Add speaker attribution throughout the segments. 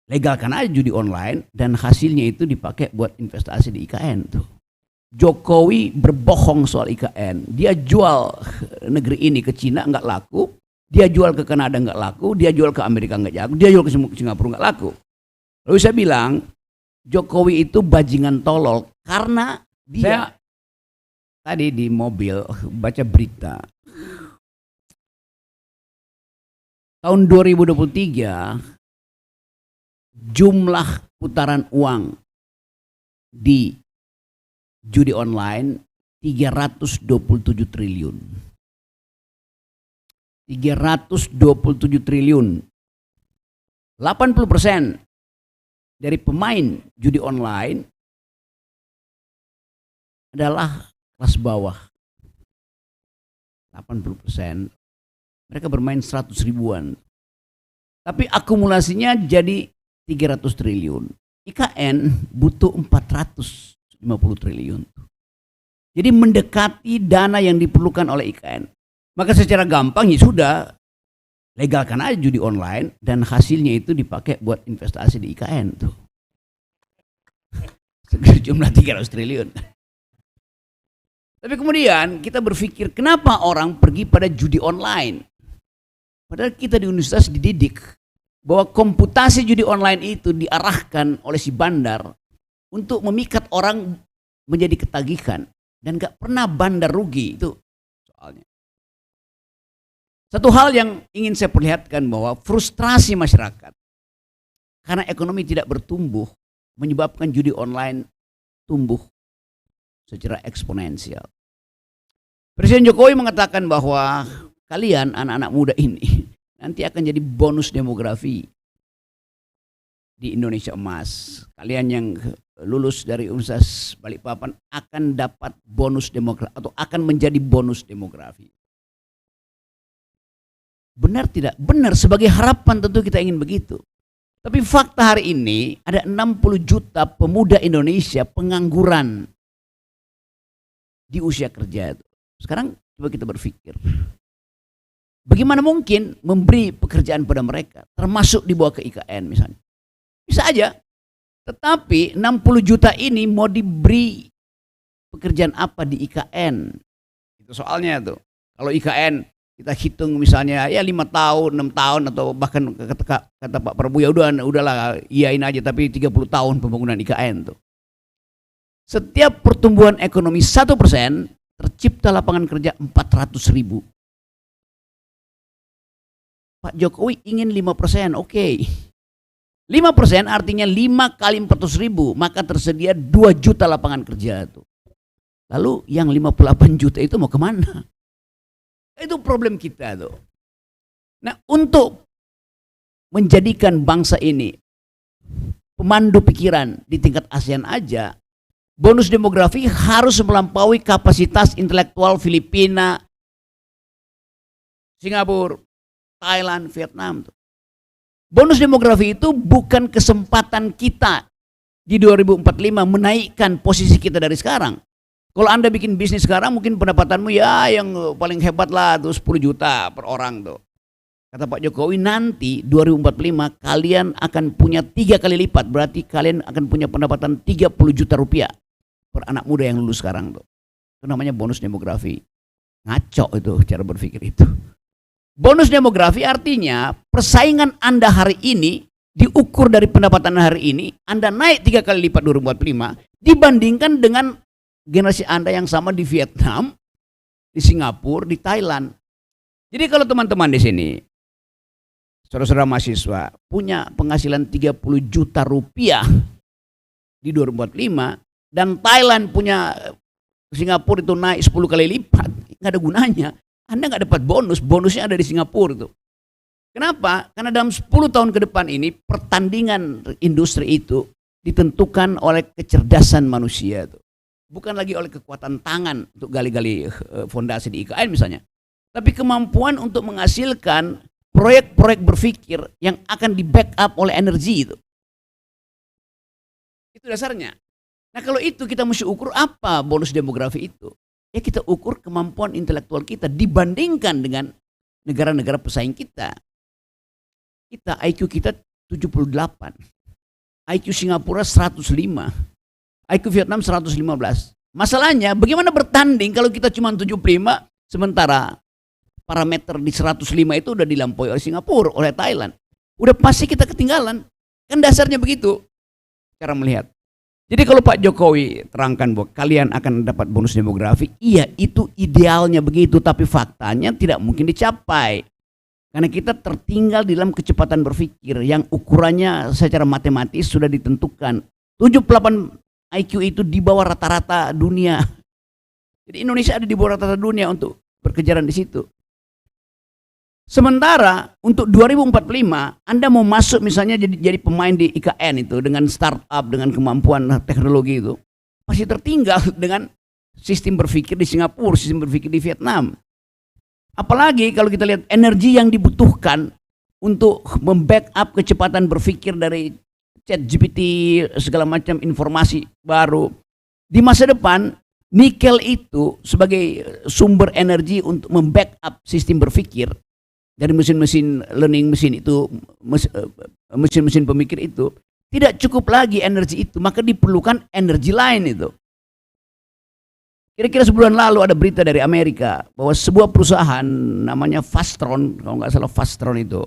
Speaker 1: legalkan aja judi online dan hasilnya itu dipakai buat investasi di IKN tuh. Jokowi berbohong soal IKN. Dia jual negeri ini ke Cina nggak laku, dia jual ke Kanada nggak laku, dia jual ke Amerika nggak laku, dia jual ke Singapura nggak laku. Lalu saya bilang Jokowi itu bajingan tolol karena dia tadi di mobil baca berita tahun 2023 jumlah putaran uang di judi online 327 triliun. 327 triliun. 80% dari pemain judi online adalah kelas bawah. 80% mereka bermain 100 ribuan. Tapi akumulasinya jadi 300 triliun. IKN butuh 450 triliun. Jadi mendekati dana yang diperlukan oleh IKN. Maka secara gampang ya sudah, legalkan aja judi online dan hasilnya itu dipakai buat investasi di IKN tuh. Jumlah 300 triliun. Tapi kemudian kita berpikir kenapa orang pergi pada judi online? Padahal kita di universitas dididik bahwa komputasi judi online itu diarahkan oleh si bandar untuk memikat orang menjadi ketagihan. Dan gak pernah bandar rugi itu soalnya. Satu hal yang ingin saya perlihatkan bahwa frustrasi masyarakat karena ekonomi tidak bertumbuh menyebabkan judi online tumbuh secara eksponensial. Presiden Jokowi mengatakan bahwa kalian anak-anak muda ini nanti akan jadi bonus demografi di Indonesia Emas. Kalian yang lulus dari Universitas Balikpapan akan dapat bonus demografi atau akan menjadi bonus demografi. Benar tidak? Benar, sebagai harapan tentu kita ingin begitu. Tapi fakta hari ini ada 60 juta pemuda Indonesia pengangguran di usia kerja. Sekarang coba kita berpikir. Bagaimana mungkin memberi pekerjaan pada mereka, termasuk dibawa ke IKN misalnya. Bisa aja. Tetapi 60 juta ini mau diberi pekerjaan apa di IKN? Itu soalnya tuh. Kalau IKN kita hitung misalnya ya 5 tahun, 6 tahun atau bahkan kata Pak Prabowo ya udahlah iyain aja tapi 30 tahun pembangunan IKN tuh. Setiap pertumbuhan ekonomi 1% tercipta lapangan kerja 400.000. Pak Jokowi ingin 5%, oke. 5% artinya 5 kali 400.000, maka tersedia 2 juta lapangan kerja itu. Lalu yang 58 juta itu mau kemana? Itu problem kita tuh. Nah, untuk menjadikan bangsa ini pemandu pikiran di tingkat ASEAN aja, bonus demografi harus melampaui kapasitas intelektual Filipina, Singapura, Thailand, Vietnam tuh. Bonus demografi itu bukan kesempatan kita di 2045 menaikkan posisi kita dari sekarang. Kalau Anda bikin bisnis sekarang mungkin pendapatanmu ya yang paling hebat lah tuh 10 juta per orang tuh. Kata Pak Jokowi nanti 2045 kalian akan punya 3 kali lipat. Berarti kalian akan punya pendapatan 30 juta rupiah per anak muda yang lulus sekarang tuh. Itu namanya bonus demografi. Ngaco itu cara berpikir itu. Bonus demografi artinya persaingan Anda hari ini diukur dari pendapatan hari ini, Anda naik 3 kali lipat 2045 dibandingkan dengan generasi Anda yang sama di Vietnam, di Singapura, di Thailand. Jadi kalau teman-teman di sini, saudara-saudara mahasiswa, punya penghasilan 30 juta rupiah di 2045 dan Thailand punya Singapura itu naik 10 kali lipat, nggak ada gunanya. Anda nggak dapat bonus, bonusnya ada di Singapura itu. Kenapa? Karena dalam 10 tahun ke depan ini pertandingan industri itu ditentukan oleh kecerdasan manusia itu. Bukan lagi oleh kekuatan tangan untuk gali-gali fondasi di IKN misalnya. Tapi kemampuan untuk menghasilkan proyek-proyek berpikir yang akan di backup oleh energi itu. Itu dasarnya. Nah kalau itu kita mesti ukur apa bonus demografi itu? Ya kita ukur kemampuan intelektual kita dibandingkan dengan negara-negara pesaing kita. Kita IQ kita 78. IQ Singapura 105, IQ Vietnam 115. Masalahnya bagaimana bertanding kalau kita cuma 75, sementara parameter di 105 itu udah dilampaui oleh Singapura, oleh Thailand. Udah pasti kita ketinggalan. Kan dasarnya begitu cara melihat. Jadi kalau Pak Jokowi terangkan bahwa kalian akan dapat bonus demografi, iya itu idealnya begitu, tapi faktanya tidak mungkin dicapai. Karena kita tertinggal di dalam kecepatan berpikir yang ukurannya secara matematis sudah ditentukan. 78 IQ itu di bawah rata-rata dunia. Jadi Indonesia ada di bawah rata-rata dunia untuk berkejaran di situ. Sementara untuk 2045 Anda mau masuk misalnya jadi pemain di IKN itu dengan startup, dengan kemampuan teknologi itu, pasti tertinggal dengan sistem berpikir di Singapura, sistem berpikir di Vietnam. Apalagi kalau kita lihat energi yang dibutuhkan untuk membackup kecepatan berpikir dari ChatGPT, segala macam informasi baru. Di masa depan, nikel itu sebagai sumber energi untuk membackup sistem berpikir dari mesin-mesin learning mesin itu, mesin-mesin pemikir itu, tidak cukup lagi energi itu, maka diperlukan energi lain itu. Kira-kira sebulan lalu ada berita dari Amerika bahwa sebuah perusahaan namanya Fastron, kalau nggak salah Fastron itu,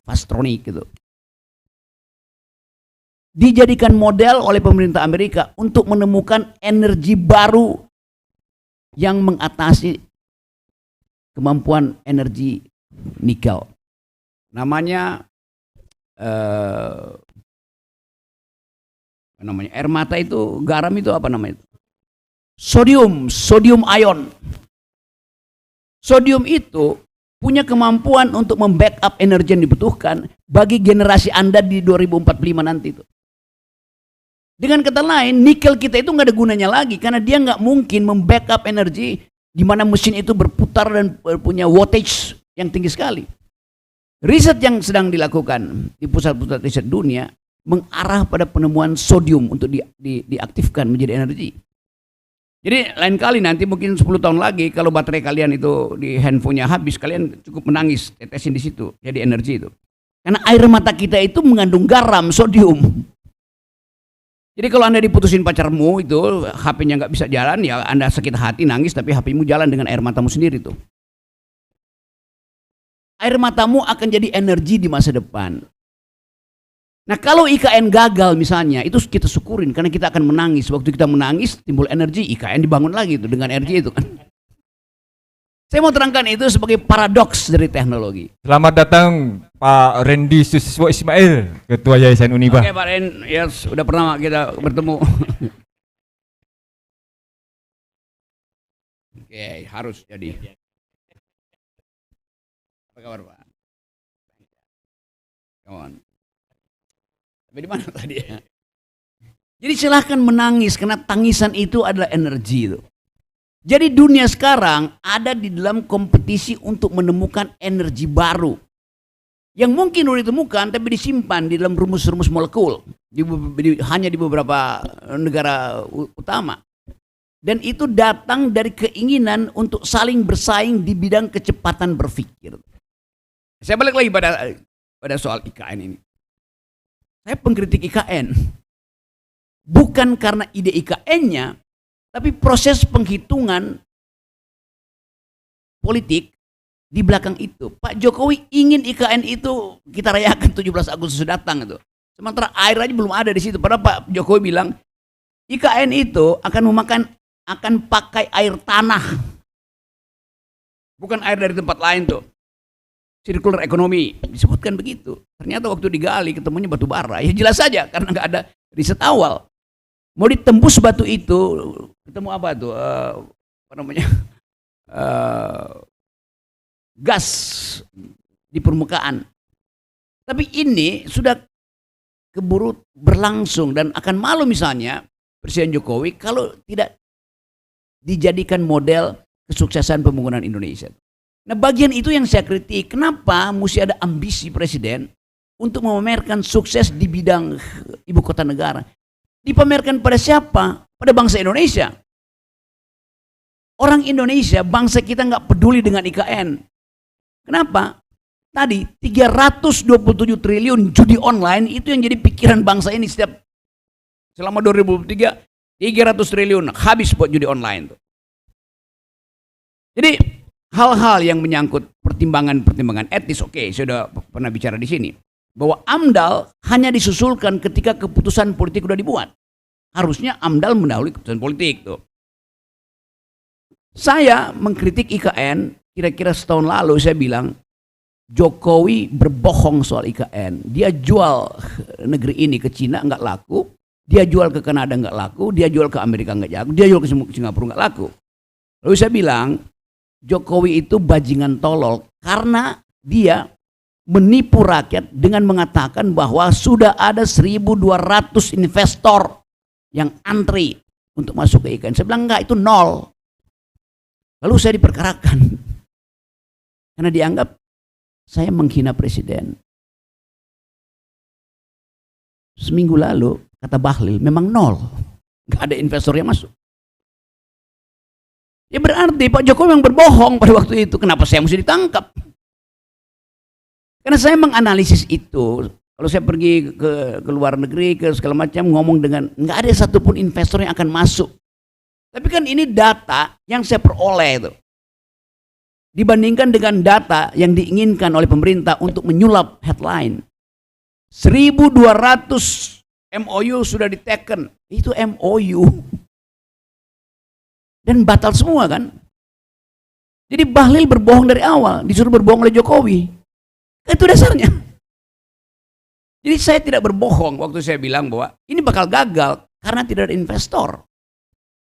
Speaker 1: Fastronic gitu, dijadikan model oleh pemerintah Amerika untuk menemukan energi baru yang mengatasi kemampuan energi nikel. Namanya air mata itu, garam itu apa namanya itu? Sodium ion. Sodium itu punya kemampuan untuk membackup energi yang dibutuhkan bagi generasi Anda di 2045 nanti itu. Dengan kata lain, nikel kita itu nggak ada gunanya lagi karena dia nggak mungkin membackup energi di mana mesin itu berputar dan punya wattage yang tinggi sekali. Riset yang sedang dilakukan di pusat-pusat riset dunia mengarah pada penemuan sodium untuk diaktifkan menjadi energi. Jadi lain kali nanti mungkin 10 tahun lagi kalau baterai kalian itu di handphonenya habis, kalian cukup menangis, tetesin di situ, jadi energi itu. Karena air mata kita itu mengandung garam, sodium. Jadi kalau Anda diputusin pacarmu itu, HP-nya nggak bisa jalan, ya Anda sakit hati, nangis, tapi HP-mu jalan dengan air matamu sendiri tuh. Air matamu akan jadi energi di masa depan. Nah kalau IKN gagal misalnya, itu kita syukurin karena kita akan menangis. Waktu kita menangis timbul energi, IKN dibangun lagi itu dengan energi itu kan. Saya mau terangkan itu sebagai paradoks dari teknologi.
Speaker 2: Selamat datang Pak Randy Susiswo Ismail, Ketua Yayasan Uniba.
Speaker 1: Oke Pak Ren, yes, udah pernah kita bertemu. Oke, harus jadi. Apa kabar Pak? Come on. Tapi di mana tadi ya? Jadi silahkan menangis karena tangisan itu adalah energi itu. Jadi dunia sekarang ada di dalam kompetisi untuk menemukan energi baru. Yang mungkin sudah ditemukan tapi disimpan di dalam rumus-rumus molekul. Hanya di beberapa negara utama. Dan itu datang dari keinginan untuk saling bersaing di bidang kecepatan berpikir. Saya balik lagi pada soal IKN ini. Saya pengkritik IKN. Bukan karena ide IKN-nya, tapi proses penghitungan politik di belakang itu. Pak Jokowi ingin IKN itu kita rayakan 17 Agustus datang itu. Sementara air aja belum ada di situ. Padahal Pak Jokowi bilang IKN itu akan pakai air tanah. Bukan air dari tempat lain tuh. Circular economy disebutkan begitu. Ternyata waktu digali ketemunya batu bara. Ya jelas saja karena nggak ada riset awal. Mau ditembus batu itu ketemu apa tuh? Apa namanya? Gas di permukaan. Tapi ini sudah keburu berlangsung dan akan malu misalnya Presiden Jokowi kalau tidak dijadikan model kesuksesan pembangunan Indonesia. Nah bagian itu yang saya kritik, kenapa mesti ada ambisi presiden untuk memamerkan sukses di bidang ibu kota negara. Dipamerkan pada siapa? Pada bangsa Indonesia. Orang Indonesia, bangsa kita nggak peduli dengan IKN. Kenapa? tadi 327 triliun judi online itu yang jadi pikiran bangsa ini selama 2023, 300 triliun habis buat judi online tuh. Jadi hal-hal yang menyangkut pertimbangan etis, oke, saya sudah pernah bicara di sini bahwa AMDAL hanya disusulkan ketika keputusan politik sudah dibuat. Harusnya AMDAL mendahului keputusan politik tuh. Saya mengkritik IKN kira-kira setahun lalu, saya bilang Jokowi berbohong soal IKN. Dia jual negeri ini ke Cina nggak laku, dia jual ke Kanada nggak laku, dia jual ke Amerika nggak laku, dia jual ke Singapura nggak laku. Lalu saya bilang Jokowi itu bajingan tolol karena dia menipu rakyat dengan mengatakan bahwa sudah ada 1.200 investor yang antri untuk masuk ke IKN. Saya bilang enggak, itu nol. Lalu saya diperkarakan karena dianggap saya menghina presiden. Seminggu lalu kata Bahlil memang nol, nggak ada investor yang masuk. Ya berarti Pak Jokowi yang berbohong pada waktu itu. Kenapa saya mesti ditangkap? Karena saya menganalisis itu. Kalau saya pergi ke luar negeri, ke segala macam, ngomong dengan nggak ada satupun investor yang akan masuk. Tapi kan ini data yang saya peroleh itu. Dibandingkan dengan data yang diinginkan oleh pemerintah untuk menyulap headline. 1.200 MOU sudah diteken. Itu MOU. Dan batal semua kan. Jadi Bahlil berbohong dari awal. Disuruh berbohong oleh Jokowi. Itu dasarnya. Jadi saya tidak berbohong waktu saya bilang bahwa ini bakal gagal karena tidak ada investor.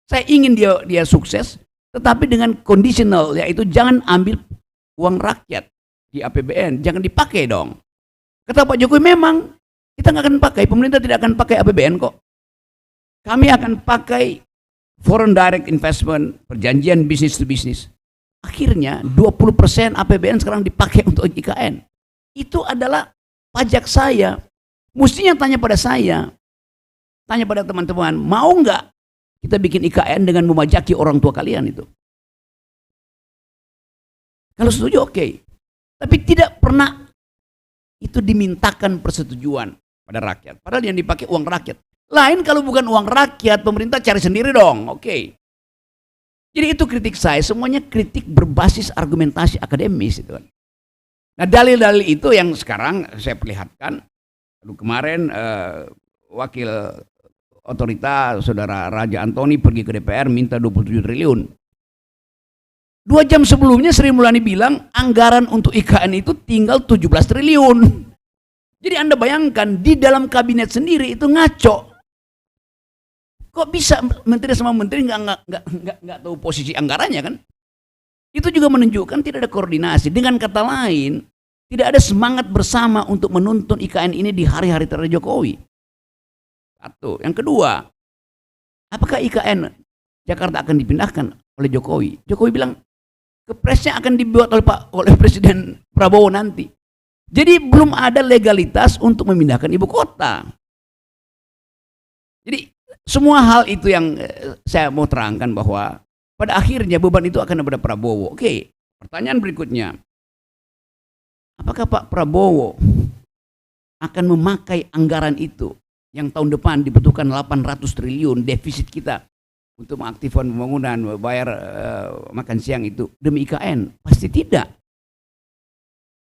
Speaker 1: Saya ingin dia sukses, tetapi dengan conditional, yaitu jangan ambil uang rakyat di APBN, jangan dipakai dong. Kata Pak Jokowi, memang kita nggak akan pakai, pemerintah tidak akan pakai APBN kok. Kami akan pakai foreign direct investment, perjanjian bisnis to bisnis. Akhirnya 20% APBN sekarang dipakai untuk IKN. Itu adalah pajak saya. Mestinya tanya pada saya, tanya pada teman-teman, mau nggak kita bikin IKN dengan memajaki orang tua kalian itu? Kalau setuju oke. Tapi tidak pernah itu dimintakan persetujuan pada rakyat. Padahal yang dipakai uang rakyat. Lain kalau bukan uang rakyat, pemerintah cari sendiri dong. Oke. Jadi itu kritik saya, semuanya kritik berbasis argumentasi akademis itu kan. Nah, dalil-dalil itu yang sekarang saya perlihatkan. Kemarin wakil otorita saudara Raja Antoni pergi ke DPR minta 27 triliun. 2 jam sebelumnya Sri Mulyani bilang anggaran untuk IKN itu tinggal 17 triliun. Jadi Anda bayangkan di dalam kabinet sendiri itu ngaco. Kok bisa menteri sama menteri nggak tahu posisi anggarannya kan? Itu juga menunjukkan tidak ada koordinasi. Dengan kata lain, tidak ada semangat bersama untuk menuntun IKN ini di hari-hari terakhir Jokowi. Satu. Yang kedua, apakah IKN Jakarta akan dipindahkan oleh Jokowi? Jokowi bilang kepresnya akan dibuat oleh Presiden Prabowo nanti. Jadi belum ada legalitas untuk memindahkan ibu kota. Jadi semua hal itu yang saya mau terangkan bahwa pada akhirnya beban itu akan ada pada Prabowo. Oke, pertanyaan berikutnya. Apakah Pak Prabowo akan memakai anggaran itu yang tahun depan dibutuhkan 800 triliun defisit kita untuk mengaktifkan pembangunan, bayar makan siang itu demi IKN? Pasti tidak.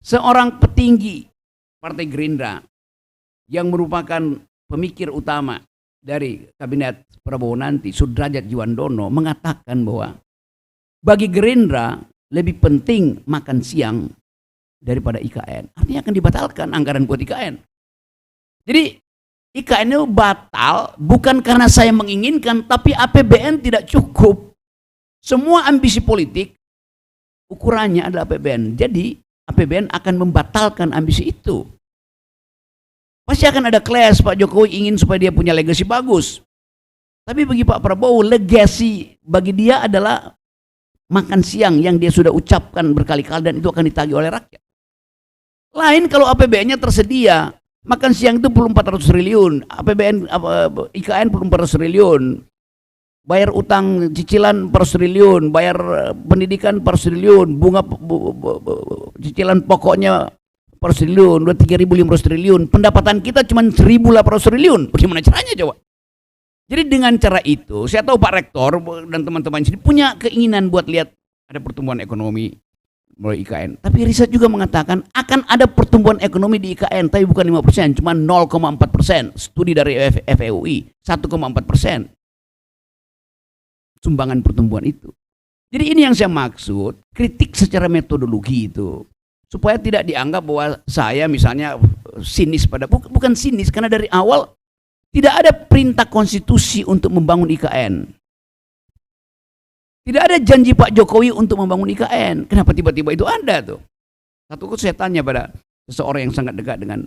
Speaker 1: Seorang petinggi Partai Gerindra yang merupakan pemikir utama dari kabinet Prabowo nanti, Sudrajat Djimbandono, mengatakan bahwa bagi Gerindra lebih penting makan siang daripada IKN. Artinya akan dibatalkan anggaran buat IKN. Jadi IKN itu batal bukan karena saya menginginkan, tapi APBN tidak cukup. Semua ambisi politik ukurannya adalah APBN. Jadi APBN akan membatalkan ambisi itu. Pasti akan ada clash. Pak Jokowi ingin supaya dia punya legasi bagus. Tapi bagi Pak Prabowo, legasi bagi dia adalah makan siang yang dia sudah ucapkan berkali-kali dan itu akan ditagih oleh rakyat. Lain kalau APBN-nya tersedia, makan siang itu perlu 400 triliun, APBN IKN perlu 400 triliun. bayar utang cicilan per triliun, bayar pendidikan per triliun, bunga cicilan pokoknya per triliun, 3.500 triliun, pendapatan kita cuma 1.800 triliun. Bagaimana caranya coba? Jadi dengan cara itu, saya tahu Pak Rektor dan teman-teman sini punya keinginan buat lihat ada pertumbuhan ekonomi melalui IKN. Tapi riset juga mengatakan akan ada pertumbuhan ekonomi di IKN, tapi bukan 5%, cuma 0,4%. Studi dari FEUI, 1,4%. Sumbangan pertumbuhan itu. Jadi ini yang saya maksud, kritik secara metodologi itu. Supaya tidak dianggap bahwa saya misalnya sinis pada, bukan sinis, karena dari awal tidak ada perintah konstitusi untuk membangun IKN. Tidak ada janji Pak Jokowi untuk membangun IKN. Kenapa tiba-tiba itu ada tuh? Satu kali saya tanya pada seseorang yang sangat dekat dengan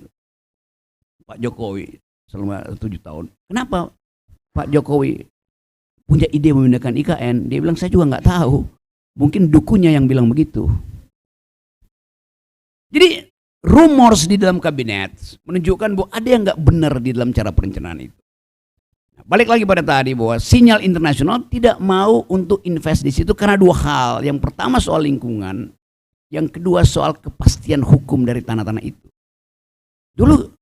Speaker 1: Pak Jokowi selama 7 tahun. Kenapa Pak Jokowi punya ide memindahkan IKN? Dia bilang saya juga nggak tahu. Mungkin dukunya yang bilang begitu. Jadi rumors di dalam kabinet menunjukkan bahwa ada yang nggak benar di dalam cara perencanaan itu. Balik lagi pada tadi bahwa sinyal internasional tidak mau untuk invest di situ karena dua hal. Yang pertama soal lingkungan, yang kedua soal kepastian hukum dari tanah-tanah itu. Dulu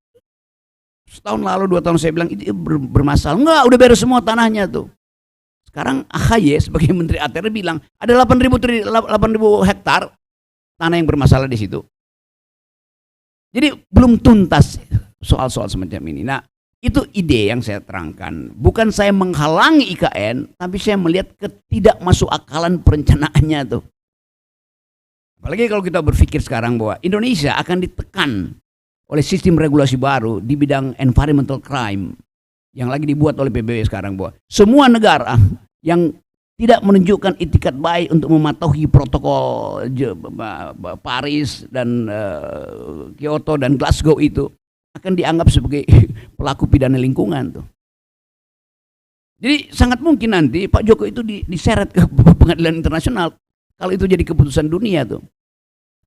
Speaker 1: setahun lalu, 2 tahun saya bilang itu bermasalah. Enggak, udah beres semua tanahnya tuh. Sekarang AHY sebagai Menteri ATR bilang ada 8.000 hektar tanah yang bermasalah di situ. Jadi belum tuntas soal-soal semacam ini. Nah, itu ide yang saya terangkan. Bukan saya menghalangi IKN, tapi saya melihat ketidakmasukakalan perencanaannya tuh. Apalagi kalau kita berpikir sekarang bahwa Indonesia akan ditekan oleh sistem regulasi baru di bidang environmental crime yang lagi dibuat oleh PBB sekarang, bahwa semua negara yang tidak menunjukkan itikat baik untuk mematuhi protokol Paris dan Kyoto dan Glasgow itu akan dianggap sebagai pelaku pidana lingkungan tuh. Jadi sangat mungkin nanti Pak Jokowi itu diseret ke pengadilan internasional kalau itu jadi keputusan dunia tuh.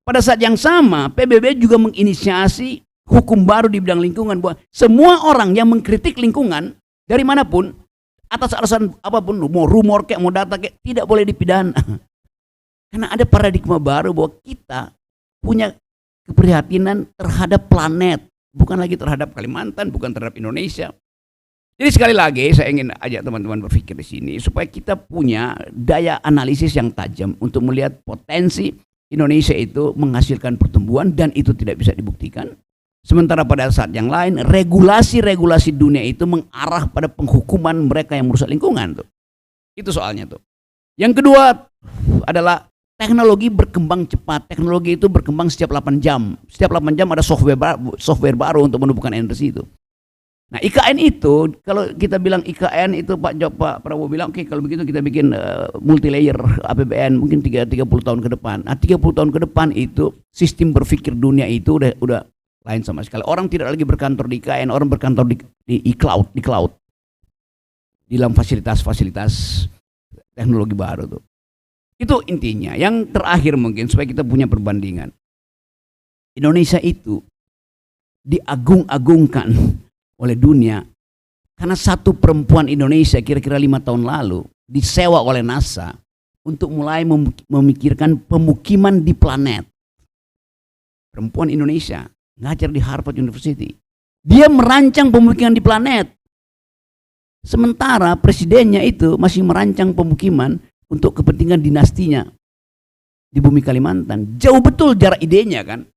Speaker 1: Pada saat yang sama PBB juga menginisiasi hukum baru di bidang lingkungan, bahwa semua orang yang mengkritik lingkungan dari manapun atas alasan apapun, mau rumor kayak mau data kayak, tidak boleh dipidana. Karena ada paradigma baru bahwa kita punya keprihatinan terhadap planet, bukan lagi terhadap Kalimantan, bukan terhadap Indonesia. Jadi sekali lagi saya ingin ajak teman-teman berpikir di sini supaya kita punya daya analisis yang tajam untuk melihat potensi Indonesia itu menghasilkan pertumbuhan dan itu tidak bisa dibuktikan. Sementara pada saat yang lain regulasi-regulasi dunia itu mengarah pada penghukuman mereka yang merusak lingkungan tuh. Itu soalnya tuh. Yang kedua adalah teknologi berkembang cepat. Teknologi itu berkembang setiap 8 jam. Setiap 8 jam ada software baru untuk menumbuhkan energi itu. Nah, IKN itu kalau kita bilang IKN itu Pak Prabowo bilang oke, kalau begitu kita bikin multi layer APBN mungkin 30 tahun ke depan. Nah, 30 tahun ke depan itu sistem berpikir dunia itu udah lain sama sekali. Orang tidak lagi berkantor di IKN, orang berkantor di cloud, di dalam fasilitas-fasilitas teknologi baru tuh. Itu intinya. Yang terakhir mungkin supaya kita punya perbandingan. Indonesia itu diagung-agungkan oleh dunia karena satu perempuan Indonesia kira-kira 5 tahun lalu disewa oleh NASA untuk mulai memikirkan pemukiman di planet. Perempuan Indonesia ngajar di Harvard University. Dia merancang pemukiman di planet. Sementara presidennya itu masih merancang pemukiman untuk kepentingan dinastinya di bumi Kalimantan. Jauh betul jarak idenya kan.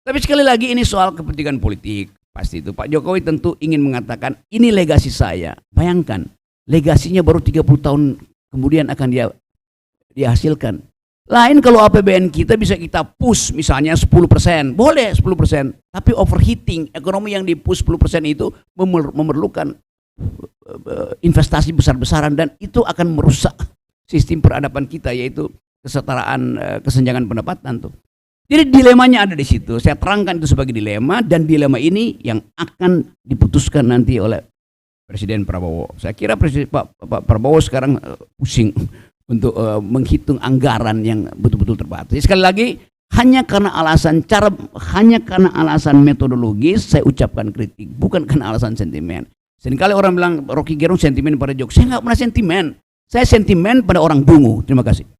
Speaker 1: Tapi sekali lagi ini soal kepentingan politik. Pasti itu Pak Jokowi tentu ingin mengatakan ini legasi saya. Bayangkan, legasinya baru 30 tahun kemudian akan dia hasilkan. Lain kalau APBN kita bisa kita push misalnya 10%, boleh 10%, tapi overheating, ekonomi yang di push 10% itu memerlukan investasi besar-besaran dan itu akan merusak sistem peradaban kita, yaitu kesetaraan, kesenjangan pendapatan tuh. Jadi dilemanya ada di situ. Saya terangkan itu sebagai dilema dan dilema ini yang akan diputuskan nanti oleh Presiden Prabowo. Saya kira Pak Prabowo sekarang pusing untuk menghitung anggaran yang betul-betul terbatas. Sekali lagi hanya karena alasan metodologis saya ucapkan kritik, bukan karena alasan sentimen. Seringkali orang bilang Rocky Gerung sentimen pada Jokowi. Saya nggak pernah sentimen. Saya sentimen pada orang Bungu. Terima kasih.